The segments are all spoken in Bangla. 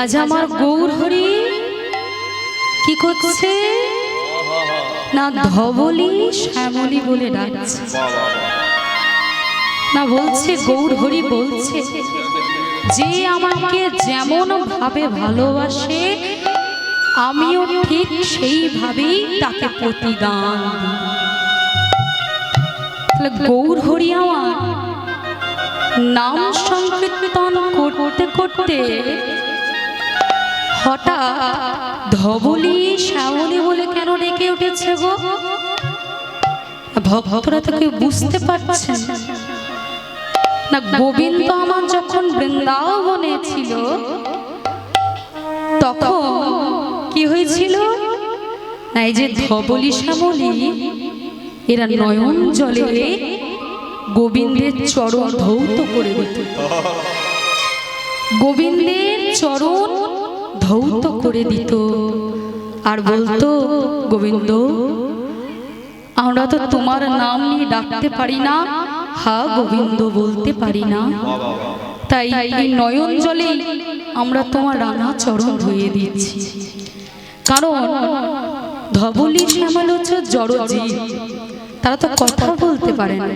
আজ আমার গৌর হরি কি করছে না ধবলি শ্যামলি বলে ডাকছে না, বলছে গৌর হরি বলছে যে আমাকে যেমন ভাবে ভালোবাসে আমিও ঠিক সেইভাবেই তাকে প্রতিদান দিই। গৌর হরি আমার নাম সংকীর্তন করতে করতে হঠাৎ ধবলি শ্যামলি বলে কেন ডেকে উঠেছে গো? ভক্তরা তো কেউ বুঝতে পারছে না। গোবিন্দ আমার যখন বৃন্দাবনে ছিল তখন কি হয়েছিল না, এই যে ধবলি শ্যামলি এরা নয়ন জলে গোবিন্দের চরণ ধৌত করে দিত, গোবিন্দের চরণ ধৌত করে দিত আর বলতো গোবিন্দ আমরা তো তোমার নাম নিয়ে ডাকতে পারি না, হা গোবিন্দ বলতে পারি না, তাই এই নয়ন জলে আমরা তোমার রাঙা চরণ ধুয়ে দিচ্ছি। কারণ ধবলি শ্যামল হচ্ছে জড়জীব, তারা তো কথা বলতে পারে না,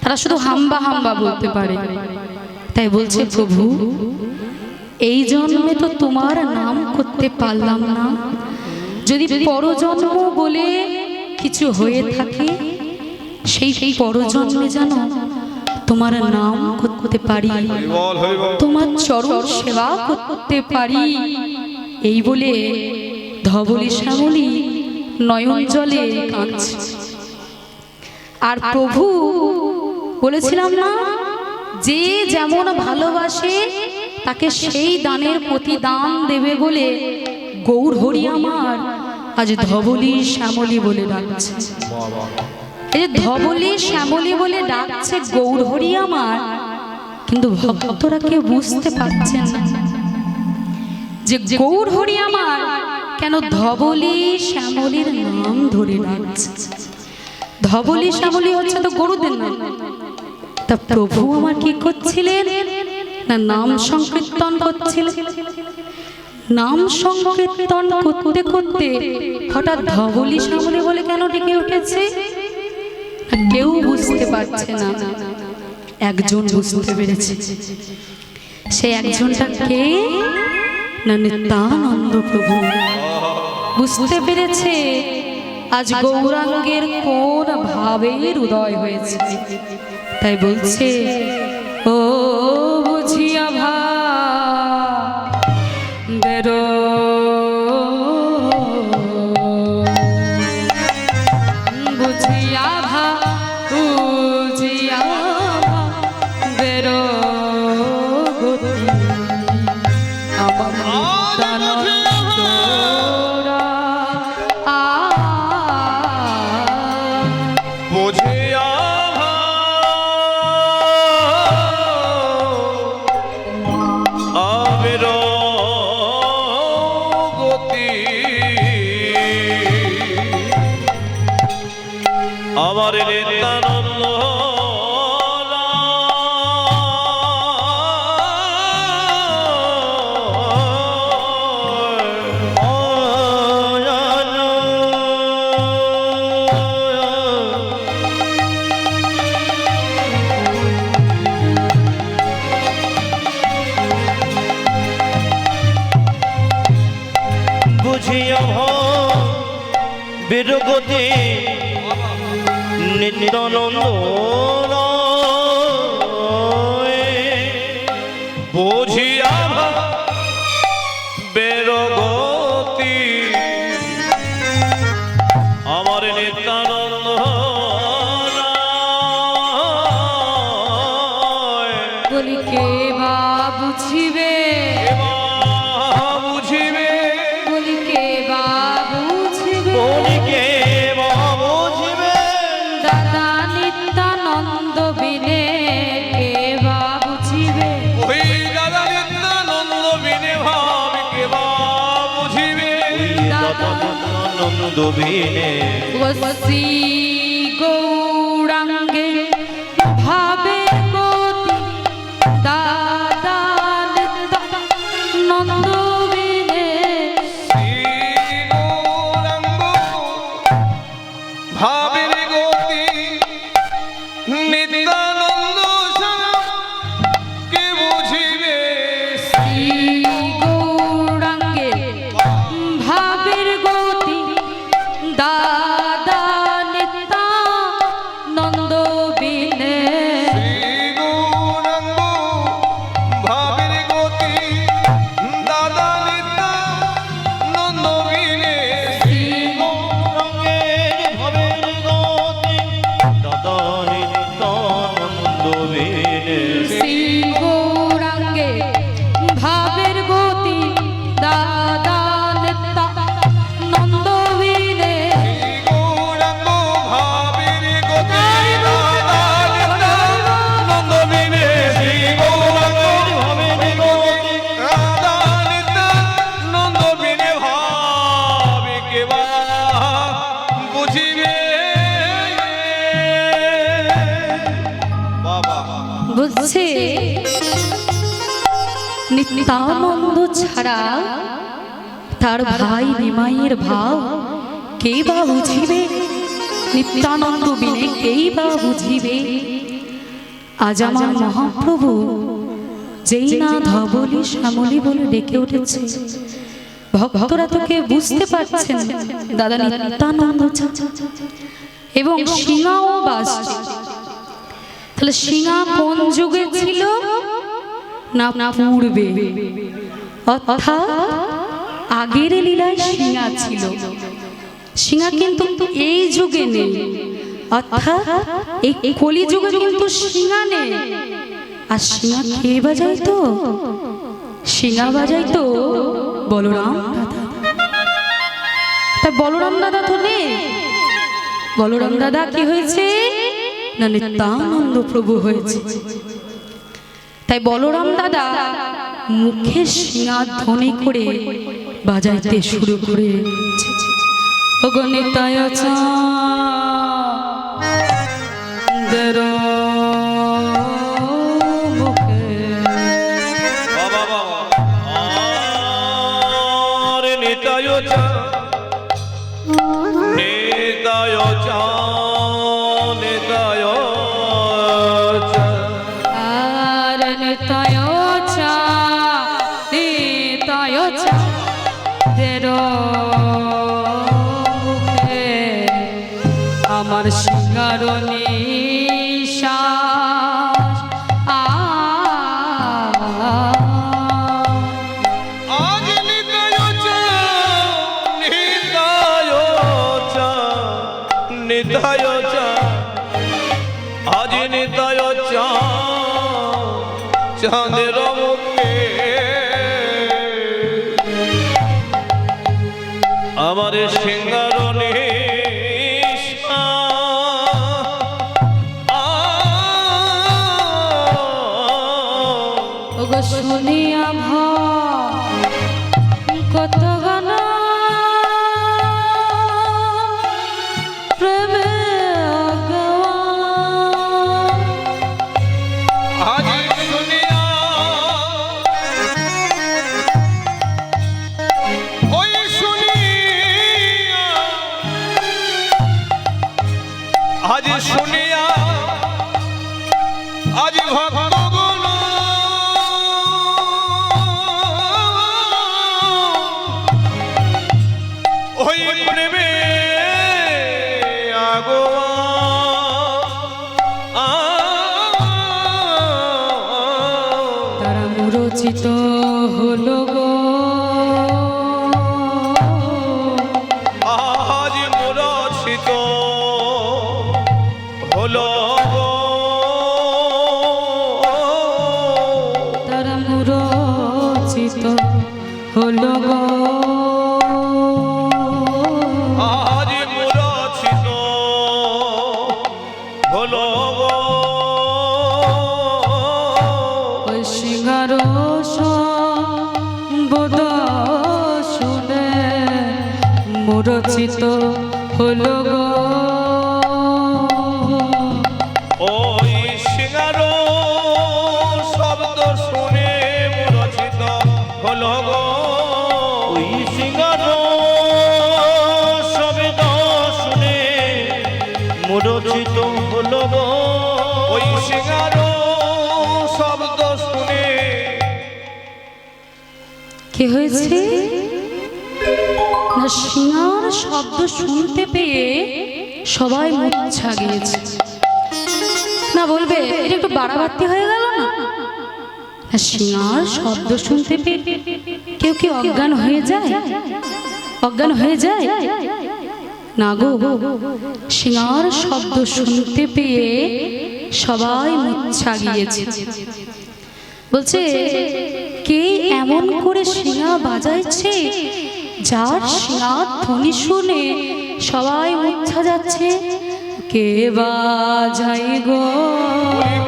তারা শুধু হাম্বা হাম্বা বলতে পারে। তাই বলছে প্রভু এই জন্মে তো তোমার নাম করতে পারলাম না, যদি পরজন্ম বলে কিছু হয়ে থাকে সেই পরজন্মে যেন তোমার নাম করতে পারি, তোমার চরণ সেবা করতে পারি। এই বলে ধবলি শ্যামলি নয়ন জলে কাঁদছে। আর প্রভু বলেছিলাম না যে যেমন ভালোবাসে তাকে সেই দানের প্রতিদান দেবে বলে গৌর হরি আমার আজ ধবলি শ্যামলি বলে ডাকছে। এই যে ধবলি শ্যামলি বলে ডাকছে গৌর হরি আমার, কিন্তু ভক্তরা কেউ বুঝতে পারছেন না যে গৌর হরি আমার কেন ধবলি শ্যামলির নাম ধরে ডাকছে। ধবলি শ্যামলি হচ্ছে তো গরুদের নাম। তা প্রভু আমার কি করছিলেন না নাম সংকীর্তন করছিলেন। নাম সংকীর্তন করতে করতে হঠাৎ ধবলি শ্যামলি বলে কেন ডেকে উঠেছে কেউ বুঝতে পারছে না, একজন বুঝতে পেরেছে। সে একজনটা কে না নিত্যানন্দ প্রভু বুঝতে পেরেছে আজ গৌরাঙ্গের কোন ভাবের উদয় হয়েছে। তাই বলছে ও বুঝিয়া ভাবেরো বুঝিয়া বুঝিয়া ভাবেরো গতি আমার আমার নিত্যানন্দ বুঝিয়া বিরগতি নিত্যানন্দ বুঝিয়া বেরগতি আমার নিত্যানন্দ বলি কে বা বুঝিবে বুঝিবে বলি কে বা বুঝিবে বলি কে দাদা নিত্যানন্দ বিনে কে বা বুঝিবে ওই দাদা নিত্যানন্দ বিনে ভাব কে বা বুঝিবে দাদা নিত্যানন্দ বিনে বসি গৌরাঙ্গে ভাবে গতি দাদা নিত্যানন্দ নিত্যানন্দ ছাড়া তার ভাই নিমাইয়ের ভাব কে বা বুঝিবে? নিত্যানন্দ বিনে কেই বা বুঝিবে? আজ আমার মহাপ্রভু যেই না ধবলি শ্যামলি বলে ডেকে উঠেছে, ভক্তরা তোকে বুঝতে পারছেন দাদা নিত্যানন্দ ছাড়া। এবং সিংহাও বাজছে। তাহলে সিংহা কোন যুগে ছিল না পূর্বে, অর্থাৎ আগের লীলায় সিংহা ছিল। সিংহা কিন্তু এই যুগে নেই, অর্থাৎ এই কলি যুগে কিন্তু সিংহা নেই। আর সিংহা কে বাজাইতো? সিংহা বাজাইতো বলরাম দাদা। তা বলরাম দাদা তো নেই। বলরাম দাদা কি হয়েছে না নিত্যানন্দ প্রভু হয়েছে। তাই বলরাম দাদা মুখে সিংহা ধ্বনি করে বাজাইতে শুরু করে, ওগো নিতাই চাঁদের মুখে বাবা বাবা আরে নিতাই নিতাই নিতাই আর নিতাই নিতাই চাঁদের মুখে আমার সিংহার নিশ্বাস আজ নিতাই নিতাই আজ নিতাই চাঁদের মুখে আমার সিংহার ওগো শুনিয়া কত গান প্রেমে আজ শুনিয়া ওই শুনিয়া আজ শুনিয়া আজ ভক্তগণ ওই প্রেমে তারা মুরচিত হলো গো আজ মুরছিত হলো তারা মুরচিত হলো গো আজ মুরছিত হলো ওই সিংহার সম্বোধ শুনে মুরচিত হলো গো ওই সিংহার শব্দ শুনে মুরছিত হলো গো ওই সিংহার শব্দ শুনে মুরছিত হলো গো ওই সিংহার শব্দ শুনে কি হয়েছে না সিংহার শব্দ শুনতে পেয়ে সবাই মূর্ছা গিয়েছে। না বলবে এটা একটু বাড়াবাড়তি হয়ে গেল না? সিংহার শব্দ শুনতে পেয়ে কেউ কি অজ্ঞান হয়ে যায়? অজ্ঞান হয়ে যায় না গো। সিংহার শব্দ শুনতে পেয়ে সবাই মূর্ছা গিয়েছে। বলছে কে এমন করে সিংহা বাজাইছে যার সিংহার ধ্বনি শুনে সবাই মূর্ছা যাচ্ছে? কে বাজাই গো,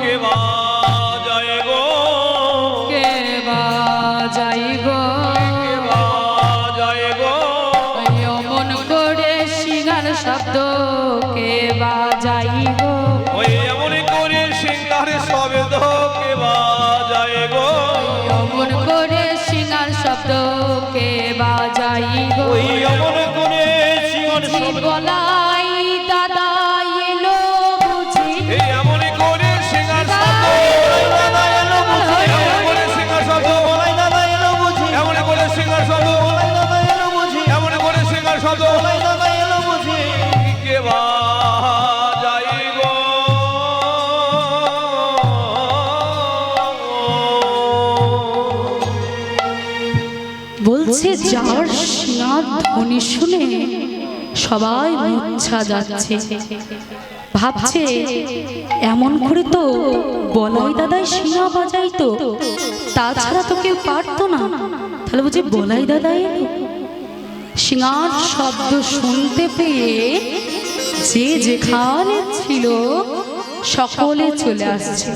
কে বাজায় গো, কে বাজাই গো, কে বাজায় গো, অমন করে সিংহার শব্দ কে বাজাই গো। ওই এমন করে সিংহার শব্দ কে বলছে যার সিনার ধ্বনি শুনে সবাই মূর্ছা যাচ্ছে, ভাবছে এমন করে তো বলাই দাদাই সিনা বাজাইতো, তাছাড়া তো কেউ পারতো না। তাহলে বলছে বলাই দাদাই সিঙার শব্দ শুনতে পেয়ে যে যেখানে ছিল সকলে চলে আসছে।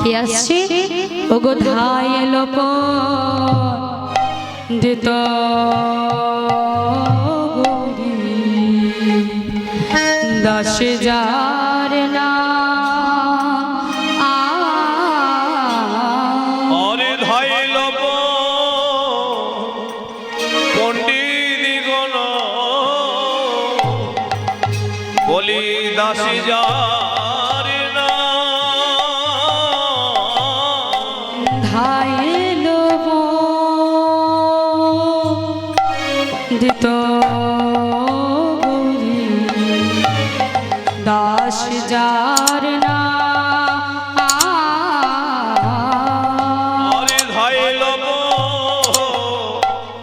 কে আসছে? ওগো ধাই লোপ দিত দশ যার না অরে ধাইল পণ্ডিত গণ বলি দাসী যার না ধাই লোপ দিত দাস যার না অরে ধাইল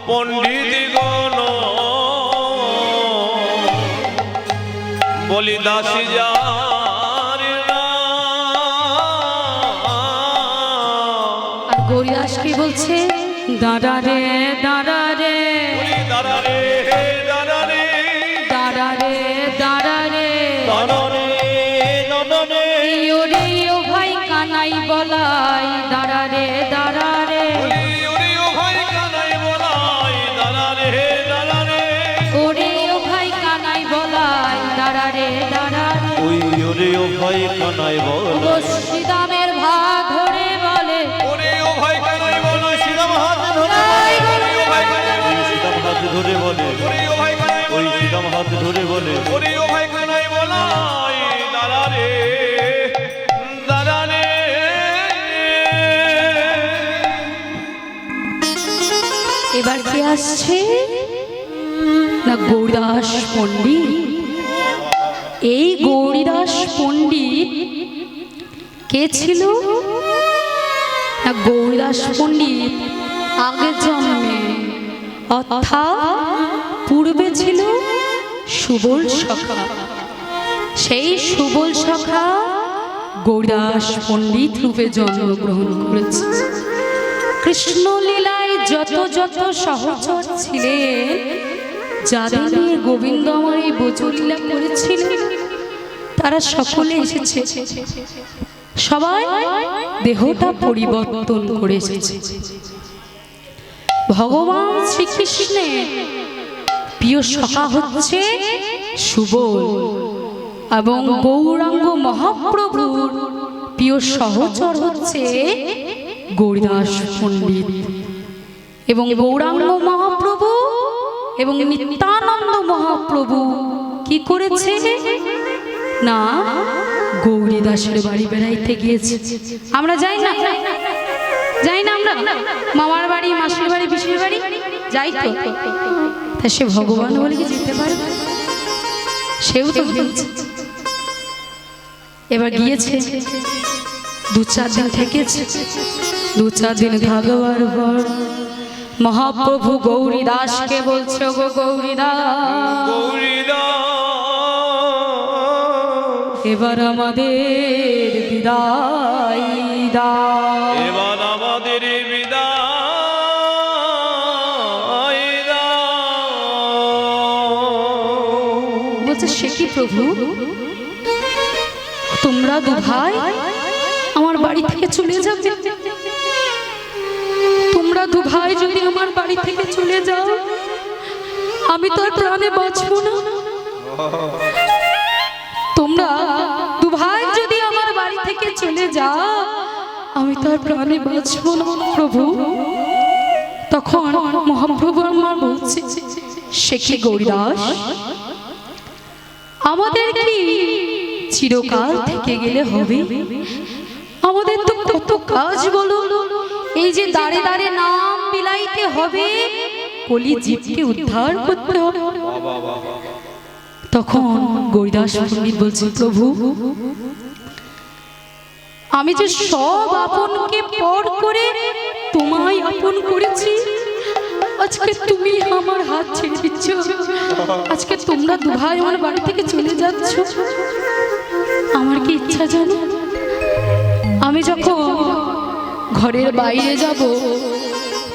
পণ্ডিত গণ বলি দাসী যার না। আর গৌরীদাস কি বলছে? দাঁড়া রে দাঁড়া রে বলি দাঁড়া রে দাঁড়া রে দাঁড়া রে দাঁড়া রে দাঁড়া রে দাঁড়া রে ওরে ও ভাই কানাই বলাই দাঁড়া রে দাঁড়া রে বলি ওরে ও ভাই কানাই বলাই দাঁড়া রে দাঁড়া রে ওরে ও ভাই কানাই বলাই দাঁড়া রে দাঁড়া রে ওই ওরে ও ভাই কানাই বলাই শ্রীদামের ভাত ধরে বলে ওরে ও ভাই কানাই বলো শ্রীরাম হাত ধরে ওরে ও ভাই কানাই বলো শ্রীরাম হাত ধরে বলে ওরে ও ভাই কানাই ওই শ্রীরাম হাত ধরে বলে ওরে ও ভাই কানাই বলাই দাঁড়া রে দাঁড়া রে। এবার কে আসছে না? গৌরীদাস পণ্ডিত। এই গৌরীদাস পণ্ডিত কে ছিল না? গৌরীদাস পণ্ডিত আগের জন্মে অর্থাৎ পূর্বে ছিল সুবল সখা। সেই সুবল সখা গৌরীদাস পণ্ডিত রূপে জন্মগ্রহণ করেছে। কৃষ্ণ লীলায় যত যত সহচর ছিলেন, যাদের নিয়ে গোবিন্দ আমার এই ব্রজলীলা করেছিলেন, তারা সকলে এসেছে। সবাই দেহটা পরিবর্তন করে এসেছে। ভগবান শ্রীকৃষ্ণের প্রিয় সখা হচ্ছে সুবল, এবং গৌরাঙ্গ মহাপ্রভুর প্রিয় সহচর হচ্ছে গৌরীদাস পণ্ডিত। এবং গৌরাঙ্গ মহাপ্রভু এবং নিত্যানন্দ মহাপ্রভু কি করেছে না? গৌরীদাসের বাড়ি বেড়াইতে গিয়েছে। আমরা যাই না? যাই না আমরা? মামার বাড়ি, মাসির বাড়ি, পিসির বাড়ি যাই তো। তা সে ভগবান বলে কি যেতে পারে? সেও তো গিয়েছে। এবার গিয়েছে, 2-4 দিন থেকেছে। 2-4 দিন থাকবার পর মহাপ্রভু গৌরীদাসকে বলছে, গো গৌরীদাস, এবার আমাদের বিদায় দাও, এবার আমাদের বিদায় দাও। বলছে সে কি প্রভু, তোমরা 2 ভাই আমার বাড়ি থেকে চলে যাবে? তোমরা 2 ভাই যদি আমার বাড়ি থেকে চলে যাও, আমি তো আর প্রাণে বাঁচবো না। তোমরা 2 ভাই যদি আমার বাড়ি থেকে চলে যাও, আমি তো আর প্রাণে বাঁচবো না প্রভু। তখন মহাপ্রভু আমার বলছে, সে কি গৌরীদাস, আমাদের কি চিরকাল থেকে গেলে হবে? আমাদের তো কত কাজ বলো, এই যে দাঁড়ে দাঁড়ে নাম বিলাইতে হবে, কলি জীবকে উদ্ধার করতে হবে। তখন গৌরীদাস পণ্ডিত বলছে, প্রভু আমি যে সব আপনকে পর করে তোমায় আপন করেছি, আজকে তুমি আমার হাত ছেড়ে দিচ্ছ, আজকে তোমরা দু ভাই আমার বাড়ি থেকে চলে যাচ্ছ। আমার কি ইচ্ছা জানো, আমি যখন ঘরের বাইরে যাব,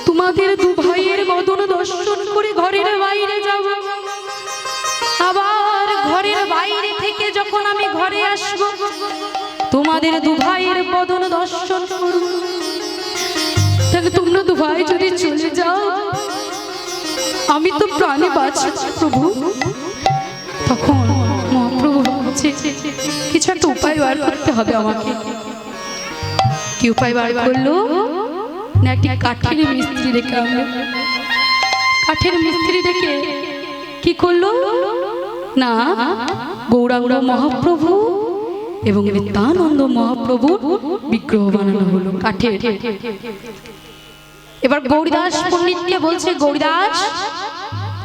তোমাদের দু ভাইয়ের বদন দর্শন করে ঘরের বাইরে যাব, আবার ঘরের বাইরে থেকে যখন আমি ঘরে আসব, তোমাদের দু ভাইয়ের বদন দর্শন করব। তাহলে তোমরা দু ভাই যদি চলে যাও, আমি তো প্রাণে বাঁচব প্রভু। তখন মহাপ্রভু বলছে কিছু একটা উপায় বার করতে হবে আমাকে। কি উপায় বার করলো না, একটি কাঠের মিস্ত্রি রেখে আনলো। কাঠের মিস্ত্রি রেখে কি করলো না, গৌরাঙ্গ মহাপ্রভু এবং নিত্যানন্দ মহাপ্রভু বিগ্রহ বানানো হলো কাঠের। এবার গৌরীদাস পণ্ডিতকে বলছে, গৌরীদাস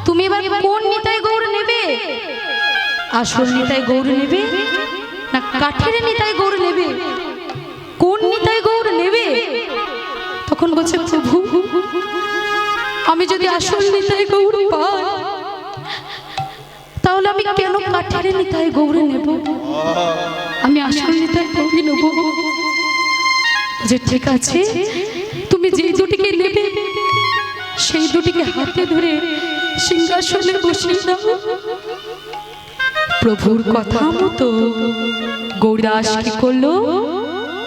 তুমি এবার কোন নিতাই গৌর নেবে? আসল নিতাই গৌর নেবে না কাঠের নিতাই গৌর নেবে? কোন নিতাই গৌর নেবে? তখন বলছে, প্রভু আমি যদি আসল নিতাই গৌর পাই, তাহলে আমি কেন কাঠের নিতাই গৌর নেব? আমি আসল নিতাই গৌরই নেব। যে ঠিক আছে, তুমি যেই দুটিকে নেবে সেই দুটিকে হাতে ধরে সিংহাসনে বসিয়ে দাও। প্রভুর কথা মতো গৌরদাস কি করলো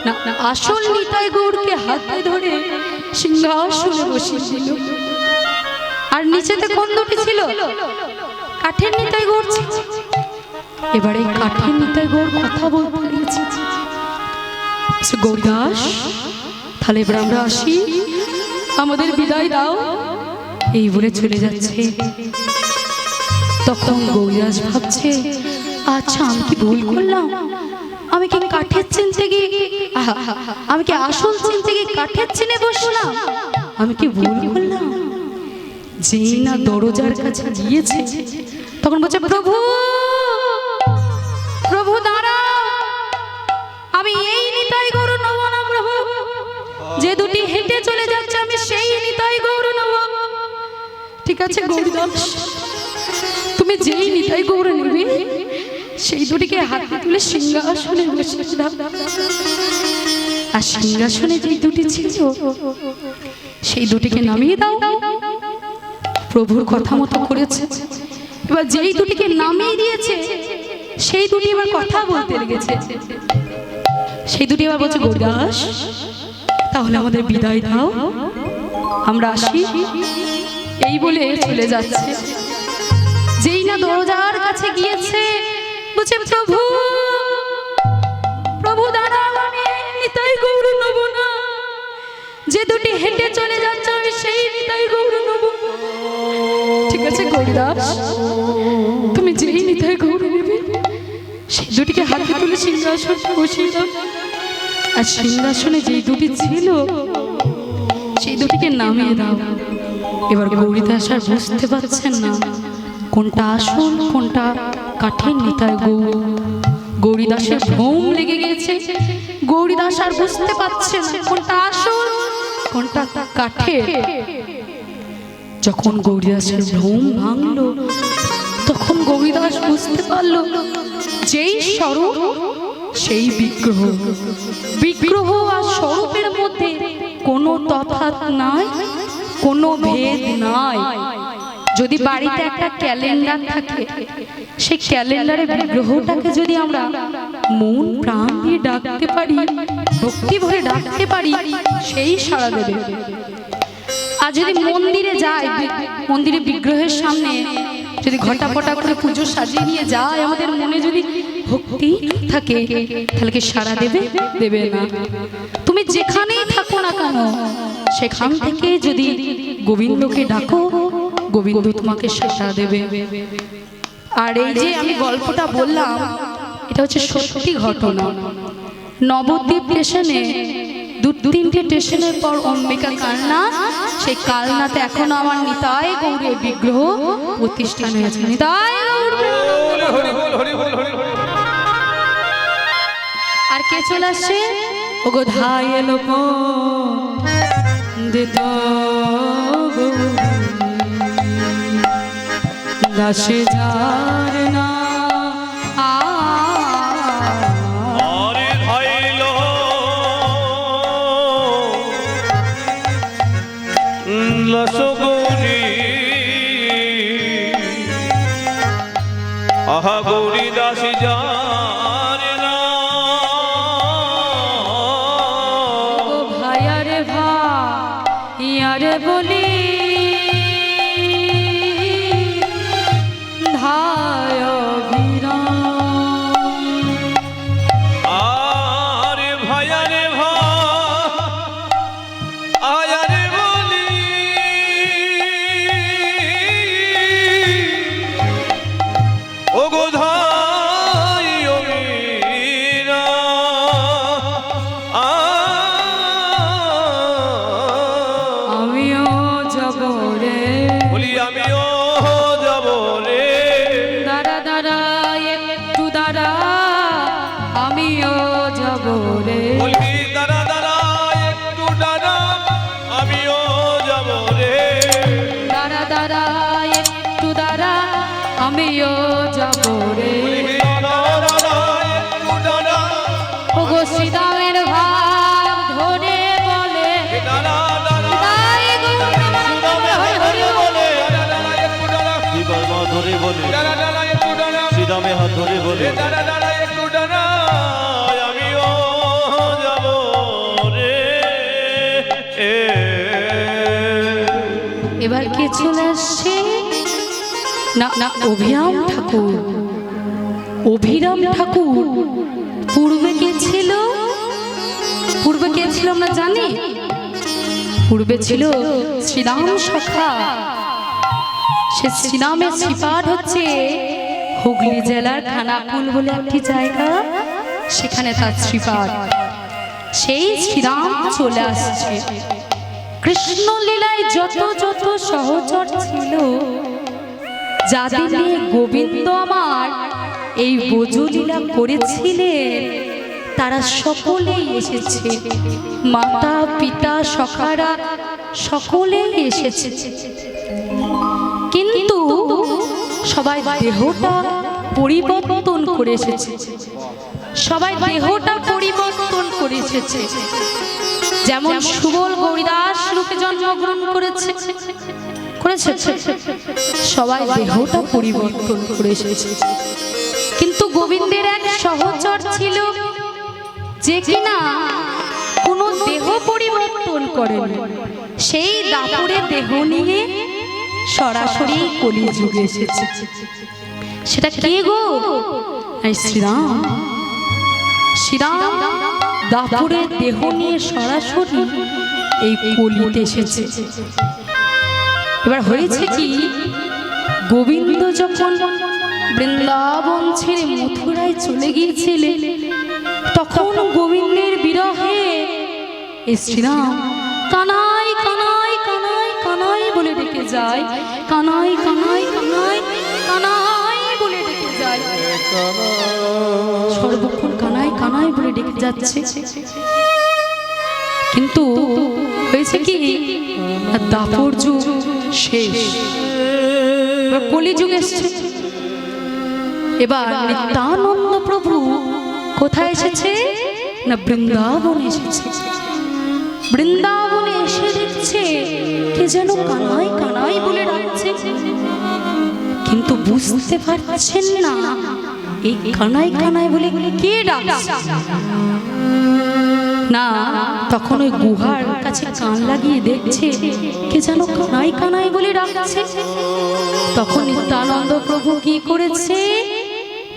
না, আসল নিতাই গৌরকে হাতে ধরে সিংহাসনে বসিয়ে দিল। আর নিচেতে কোন দুটি ছিল? কাঠের নিতাই গৌর ছিল। এবারে কাঠের নিতাই গৌর কথা বলতে গেছে, গৌরদাস তাহলে এবার আমরা আসি, আমাদের বিদায় দাও, এই বলে চলে যাচ্ছে। তখন গৌরদাস ভাবছে, আচ্ছা আমি কি ভুল করলাম? আমি কি কাঠের চিনতে গিয়ে, আমি কি আসল চিনতে গিয়ে কাঠের চিনে বসলাম? আমি কি ভুল করলাম? যেই না দরজার কাছে গিয়েছে, তখন বলছে, প্রভু প্রভু দাঁড়াও, আমি এই নিতাই গৌর নেব না প্রভু। যে দুটি হেঁটে চলে যাচ্ছে আমি সেই নিতাই গৌর নেব। ঠিক আছে গৌরদাস, তুমি যেই নিতাই গৌর নেবে সেই দুটিকে হাতে তুলে সিংহাসনে বসিয়ে দাও। আর সিংহাসনে যেই দুটি ছিল সেই দুটিকে নামিয়ে দাও। প্রভুর কথা মতো করেছে। এবার যেই দুটিকে নামিয়ে দিয়েছে সেই দুটি এবার কথা বলতে লেগেছে। সেই দুটি এবার বলছে, গৌরদাস তাহলে আমাদের বিদায় দাও, আমরা আসি, এই বলে চলে যাচ্ছে। যেই না দরজার কাছে গিয়েছে, বলছে, প্রভু প্রভু দাঁড়াও, আমি নিতাই গৌর নেব না। যে দুটি হেঁটে চলে যাচ্ছে আমি সেই নিতাই গৌর নেব। ঠিক আছে গৌরদাস, তুমি যেই নিতাই গৌর নেবে সেই দুটিকে হাতে তুলে সিংহাসনে বসিয়ে দাও। আর সিংহাসনে যেই দুটি ছিল সেই দুটিকে নামিয়ে দাও। এবার গৌরীদাস আর বুঝতে পারছেন না কোনটা আসল কোনটা কাঠের নিতাই গৌর। গৌরীদাসের ভ্রম লেগে গেছে। গৌরীদাস আর বুঝতে পারছেন কোনটা আসল কোনটা কাঠের। যখন গৌরীদাসের ভ্রম ভাঙলো, তখন গৌরীদাস বুঝতে পারলো যেই স্বরূপ সেই বিগ্রহ। বিগ্রহ আর স্বরূপের মধ্যে কোনো তফাৎ নাই, কোনো ভেদ নাই। যদি বাড়িতে একটা ক্যালেন্ডার থাকে, সেই ক্যালেন্ডারে বিগ্রহটাকে যদি আমরা মন প্রাণ দিয়ে ডাকতে পারি, ভক্তি ভরে ডাকতে পারি, সেই সাড়া দেবে। আর যদি মন্দিরে যায়, মন্দিরে বিগ্রহের সামনে যদি ঘটাপটা করে পুজো সাজিয়ে নিয়ে যায়, আমাদের মনে যদি ভক্তি থাকে, তাহলে কি সাড়া দেবে? দেবে না। তুমি যেখানেই থাকো না কেন, সেখান থেকে যদি গোবিন্দকে ডাকো, গোবিন্দ তোমাকে সাড়া দেবে। আর এই যে আমি গল্পটা বললাম, এটা হচ্ছে সত্যি ঘটনা। নবদ্বীপ স্টেশনে দু-তিনটে স্টেশনের পর অম্বিকা কালনা, সেই কালনাতে এখনো আমার নিতাই গৌরের বিগ্রহ প্রতিষ্ঠান হয়েছে। নিতাই আর কে চলে আসছে? ও গো ধাই এলো দিত দাসে যার না আরে ধাইল লসগৌরী আহা গৌরী দাসী যার না ও ভাইয়ারে ভাইয়ারে বলি ধায় অভিরাম। আরে ভাইয়ারে আয়ারে বলি ও গো ধাই অমিরা আমিও যাব রে বলি আমিও যাব রে দাঁড়া দাঁড়া একটু দাঁড়া আমিও যাব রে বলি দাঁড়া দাঁড়া একটু দাঁড়া আমিও যাব রে দাঁড়া দাঁড়া একটু দাঁড়া আমিও যাব রে দাঁড়া দাঁড়া একটু দাঁড়া ও গো শ্রীরামের ভাব ধরে বলে দাঁড়া দাঁড়া তাই গো শ্রীরামে হাত ধরে বলে আমিও যাব রে এবার কে চলে আসছে না না অভিরাম ঠাকুর অভিরাম ঠাকুর পূর্বে কে ছিল আমরা জানি পূর্বে ছিল শ্রীরাম সখা সে শ্রীরামের শ্রীপাঠ হচ্ছে হুগলি জেলার খানাকুল বলে একটি জায়গা সেখানে তার শ্রীপাঠ সেই শ্রীরাম চলে আসছে কৃষ্ণ লীলায় যত যত সহচর ছিল যাদের নিয়ে গোবিন্দ আমার এই ব্রজলীলা করেছিলেন তারা সকলেই এসেছে মাতা পিতা সখারা সকলেই এসেছে কিন্তু সবাই দেহটা পরিবর্তন করে এসেছে সবাই দেহটা পরিবর্তন করে এসেছে যেমন সুবল গৌরীদাস রূপে জন্মগ্রহণ করেছে সবাই দেহটা পরিবর্তন করে এসেছে কিন্তু গোবিন্দের এক সহচর ছিল যে কিনা কোনো দেহ পরিবর্তন করেনি সেই দাপুরে দেহ নিয়ে সরাসরি কলিযুগে এসেছে সেটা কে গো শ্রীরাম শ্রীরাম দাপুরে দেহ নিয়ে সরাসরি এই কলিতে এসেছে এবার হয়েছে কি গোবিন্দ যখন বৃন্দাবন ছেড়ে মথুরায় চলে গিয়েছিলেন তখন গোবিন্দের বিরহে এই শ্রীরাম কানাই কানাই কানাই কানাই বলে ডেকে যায় কানাই কানাই কানাই কানাই বলে ডেকে যায় সর্বক্ষণ কানাই কানাই বলে ডেকে যাচ্ছে কিন্তু হয়েছে কি দাপর যুগ শেষ কলিযুগ এসেছে এবার নিত্যানন্দ প্রভু কোথায় এসেছে না বৃন্দাবনে এসেছে বৃন্দাবনে এসে দেখছে কে যেন কানাই কানাই বলে ডাকছে কিন্তু বুঝতে পারছেন না এই কানাই কানাই বলে কে ডাকছে না তখন ওই গুহার কাছে কান লাগিয়ে দেখছে কে যেন কানাই কানাই বলে ডাকছে তখন নিত্যানন্দ প্রভু কি করেছে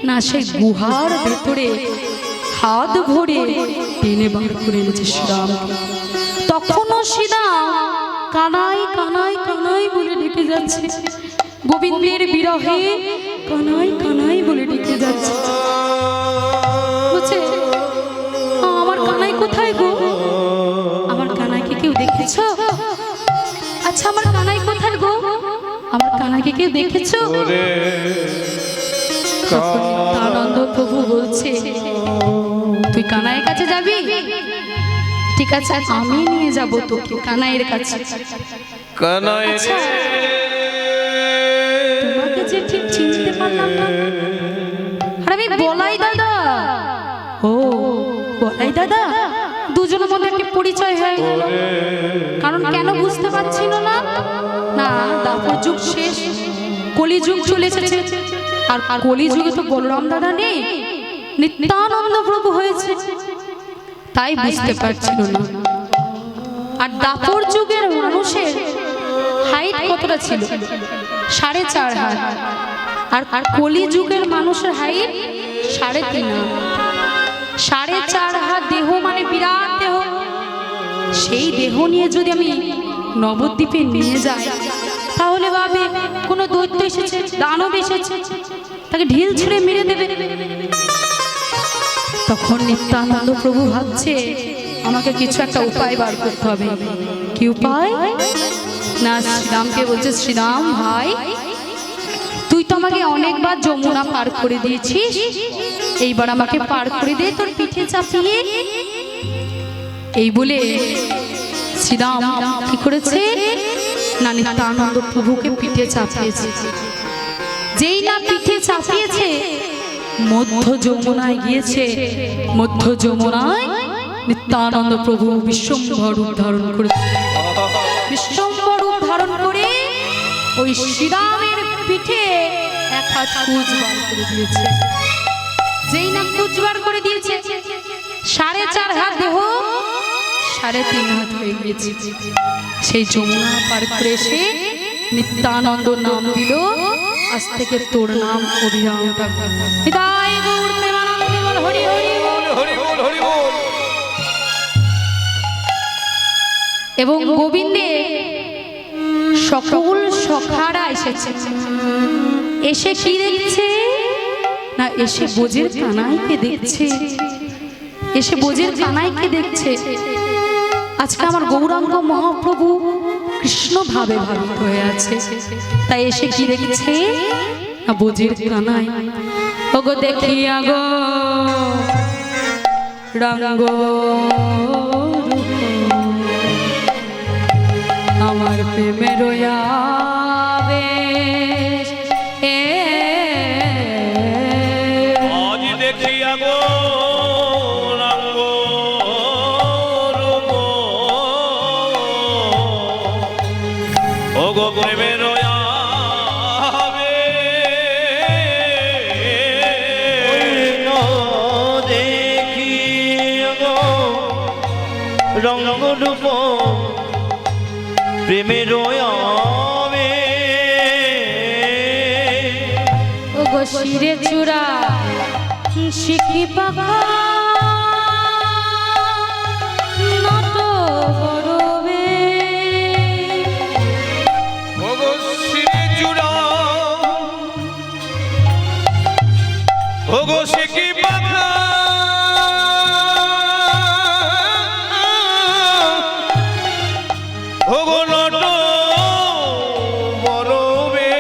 না সেই গুহার ভেতরে হাত ভরে টেনে বার করে এনেছে শ্রীরামকে তখনও শ্রীরাম কানাই কানাই কানাই বলে ডেকে যাচ্ছে গোবিন্দের বিরহে কানাই কানাই বলে ডেকে যাচ্ছে বুঝছে আমার কানাই কোথায় গো আমার কানাইকে কেউ দেখেছো আচ্ছা আমার কানাই কোথায় গো আমার কানাইকে কেউ দেখেছো আনন্দ প্রভু বলছে তুই কানাইয়ের কাছে যাবি ঠিক আছে আমি নিয়ে যাব তোকে কানাইয়ের কাছে কানাই তোমাকে যে ঠিক জানলাম না। আর আমি বলাই দাদা। ও বলাই দাদা, দুজনের মধ্যে একটি পরিচয় হয়ে গেল। কারণ কেন বুঝতে পারছিল না? না, দাপর যুগ শেষ, কলিযুগ চলে এসেছে। আর কলিযুগে তো বলরাম দাদা নেই, নিত্যানন্দ প্রভু হয়েছে, তাই বুঝতে পারছিল না। আর দাপর যুগের মানুষের হাইট কতটা ছিল? 4.5 হাত। আর কলি যুগের মানুষের হাইট 3.5 হাত। 4.5 হাত দেহ মানে বিরাট দেহ। সেই দেহ নিয়ে যদি আমি নবদ্বীপে নিয়ে যাই, তাহলে ভাবে কোনো দৈত্য এসেছে, দানব এসেছে, তাকে ঢিল ছুঁড়ে মেরে দেবে। তখন নিত্যানন্দ প্রভু ভাবছে, আমাকে কিছু একটা উপায় বার করতে হবে। কি উপায়? না, শ্রীরামকে বলছে, শ্রীরাম ভাই, তুই তো আমাকে অনেকবার যমুনা পার করে দিয়েছিস, এইবার আমাকে পার করে দে তোর পিঠে চাপিয়ে। এই বলে শ্রীরাম কি করেছে? না, নিত্যানন্দ প্রভুকে পিঠে চাপিয়েছে। যেই না পিঠে চাপিয়েছে, মধ্য যমুনায় গিয়েছে। মধ্য যমুনায় নিত্যানন্দ প্রভু বিশ্বম্ভর রূপ ধারণ করেছে। বিশ্বম্ভর রূপ ধারণ করে ওই শ্রীরামের পিঠে এক হাত কুচবার করে দিয়েছে। যেই না কুচবার করে দিয়েছে, 4.5 হাত দেহ 3.5 হাত হয়ে গিয়েছে। সেই যমুনা পার করে এসে নিত্যানন্দ নাম দিল, আজ থেকে তোর নাম অভিরাম। হৃদয় গৌর প্রেমানন্দে বল হরি হরি বল, হরি বল, হরি বল। এবং গোবিন্দে সকল সখারা এসেছে। এসে কি দেখছে? না, এসে বোঝের কানাইকে দেখছে। এসে বোঝের কানাইকে দেখছে। আজকে আমার গৌরাঙ্গ মহাপ্রভু কৃষ্ণ ভাবে ভাবিত হয়ে আছে, তাই এসে কি দেখছে? না, বোঝের কানাই। ওগো দেখিয়া গো রাঙ্গ আমার প্রেমের আবেশ, আজ দেখিয়া গো রাঙ্গ রূপ, ও গো প্রেমের রঙ্গ রূপ প্রেমের ওগো শিরে চূড়া শিখি পাখা নট গরবে, ওগো শিরে চূড়া, ওগো শিখি পাখা ওগো নট বরবে।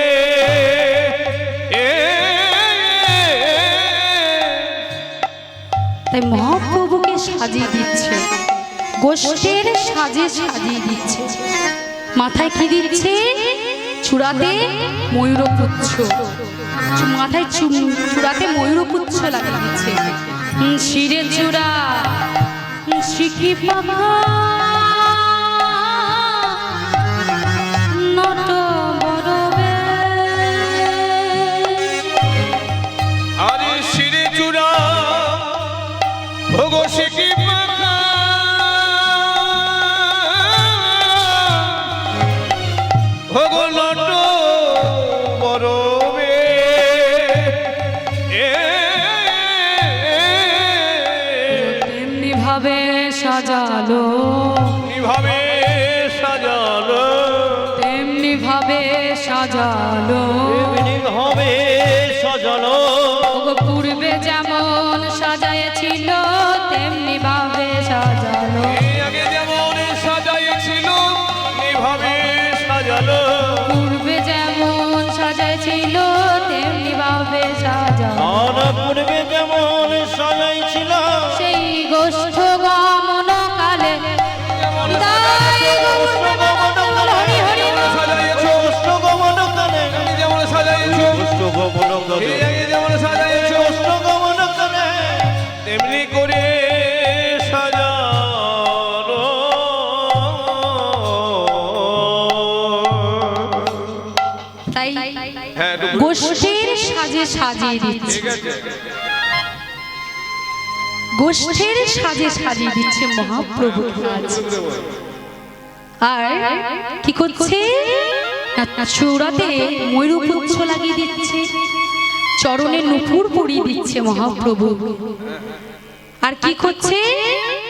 তাই মহাপ্রভুকে সাজিয়ে দিচ্ছে, গোষ্ঠের সাজে সাজিয়ে দিচ্ছে। মাথায় কি দিচ্ছে? চূড়াতে ময়ূরপুচ্ছ, মাথায় চূড়াতে ময়ূরপুচ্ছ লাগিয়ে দিচ্ছে। শিরে চূড়া শিখি পাখা নট বরবে, আরে শিরে চূড়া, ওগো শিখি পাখা ওগো নট বরবে। তেমনি ভাবে সাজালো, কিভাবে সাজালো, তেমনি ভাবে সাজালো, এমনি ভাবে সাজালো। ওগো পূর্বে যেমন সাজাইছিল তেমনি ভাবে সাজালো, আগে যেমন সাজাইছিল এইভাবে সাজালো। পূর্বে যেমন সাজাইছিল তেমনি ভাবে সাজালো। আর পূর্বে যেমন সাজাইছিল সেই গোষ্ঠ গমন কালে হৃদয় গৌর প্রেমানন্দে বল হরি হরি বল। গোষ্ঠ গমন কালে যেমন সাজাইছিল, গোষ্ঠ গমন কালে হ্যাঁ একটু গোষ্ঠীর সাজে সাজিয়ে দিচ্ছে, ঠিক আছে। গোষ্ঠীর সাজে সাজিয়ে দিচ্ছে মহাপ্রভু আজ। আর কি করছে? চূড়াতে ময়ূরপুচ্ছ লাগিয়ে দিচ্ছে, চরণে নুপুর পরিয়ে দিচ্ছে মহাপ্রভু। আর কি করছে?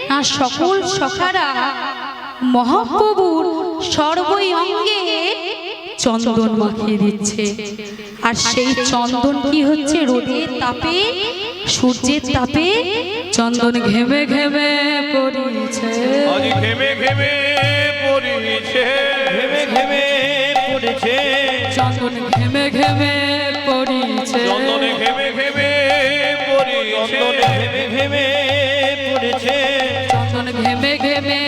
না সকল সখারা মহাপ্রভুর সর্বই অঙ্গে চন্দন মাখিয়ে দিচ্ছে। আর সেই চন্দন কি হচ্ছে? রোদের তাপে, সূর্যের তাপে চন্দন ঘেমে ঘেমে পড়ছে, আজ ঘেমে ঘেমে পড়িছে, ঘেমে ঘেমে পড়েছে, চন্দন ঘেমে ঘেমে পড়ছে, চন্দনে ঘেমে ঘেমে পড়িছে, ঘেমে ঘেমে পড়েছে, চন্দন ঘেমে ঘেমে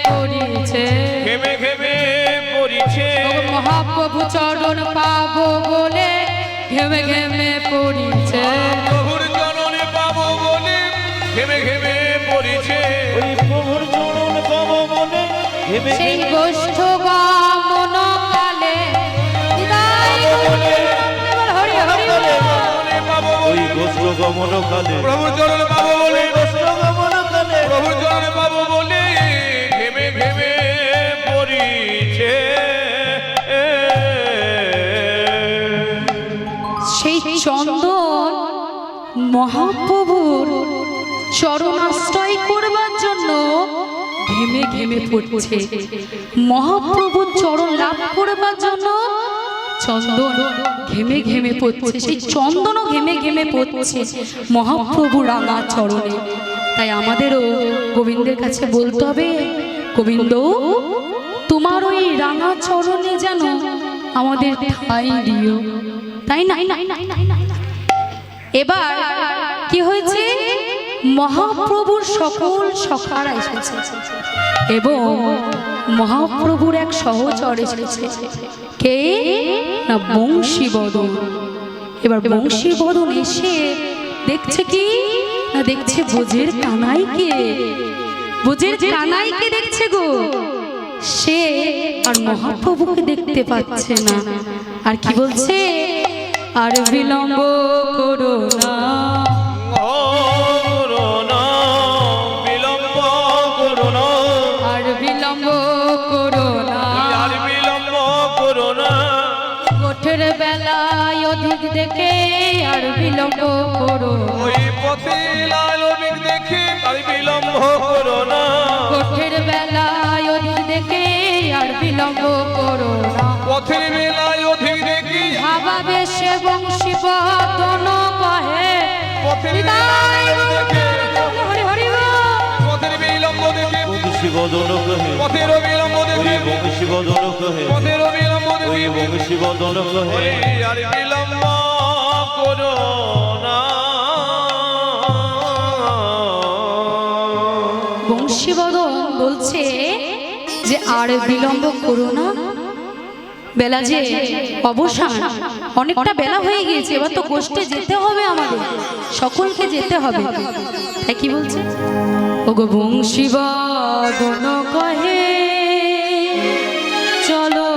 পড়ছে, ঘেমে ঘেমে পড়িছে। মহাপ্রভু চরণ পাবো বলে ঘেমে ঘেমে পড়ছে, প্রভুর চরণে পাবো বলে ঘেমে ঘেমে পড়িছে, ওই প্রভুর চরণ পাবো বলে ঘেমে সেই গোষ্ঠ গমন কালে হরি হরি ওই গোষ্ঠ গমন কালে প্রভুর চরণে পাবো বলে, গোষ্ঠ গমন কালে প্রভুর চরণে পাবো বলে ঘেমে ঘেমে পড়িছে। সেই চন্দন মহাপ্রভুর চরণাশ্রয় করবার জন্য ঘেমে ঘেমে পড়ছে, মহাপ্রভুর চরণ লাভ করবার জন্য চন্দন ঘেমে ঘেমে পড়ছে, সেই চন্দনও ঘেমে ঘেমে পড়ছে মহাপ্রভু রাঙা চরণে। তাই আমাদেরও গোবিন্দের কাছে বলতে হবে, গোবিন্দ তোমার ওই রাঙা চরণে যেন আমাদের ঠাঁই দিও, তাই না? এবার কি হয়েছে? মহাপ্রভুর সকল সখারা এসেছে এবং মহাপ্রভুর এক সহচর এসেছে, কে না বংশীবদন। এবার বংশীবদন এসে দেখছে কি না, দেখছে বোঝের কানাইকে, বোঝের কানাইকে দেখছে গো। সে আর মহাপ্রভুকে দেখতে পাচ্ছে না, আর কি বলছে? আর বিলম্ব করো না, বিলম্ব করো না, আর বিলম্ব করো না, আর বিলম্ব করো না, গোঠের বেলায় অধিক দেখে আর বিলম্ব করো না, ওই পথে লাল অধিক দেখে আর বিলম্ব করো না, গোঠের বেলায় অধিক দেখে আর বিলম্ব করো না, পথের বেলায় অধিক দেখি ভাবাবে সে বংশীবদন কহে, পথের হৃদয় দেখে হরি হরি বল। পথের বিলম্ব দেখে বংশীবদন কহে, পথের বিলম্ব ওই দেখে বংশীবদন কহে, পথের বিলম্ব ওই দেখে বংশীবদন কহে, ওই আর বিলম্ব করো না। বংশীবদন বলছে যে আর বিলম্ব করো না, বেলা যে অবসান, অনেকটা বেলা হয়ে গিয়েছে, এবার তো গোষ্ঠে যেতে হবে, আমাদের সকলকে যেতে হবে। তাই কি বলছে? ওগো বংশীবদন কহে চলো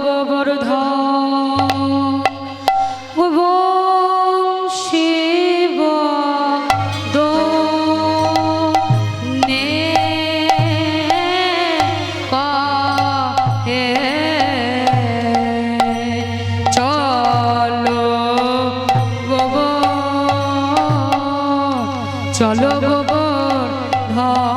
গোবর্ধন, ও বংশীবদনে কহে চলো চলো গোবর্ধন।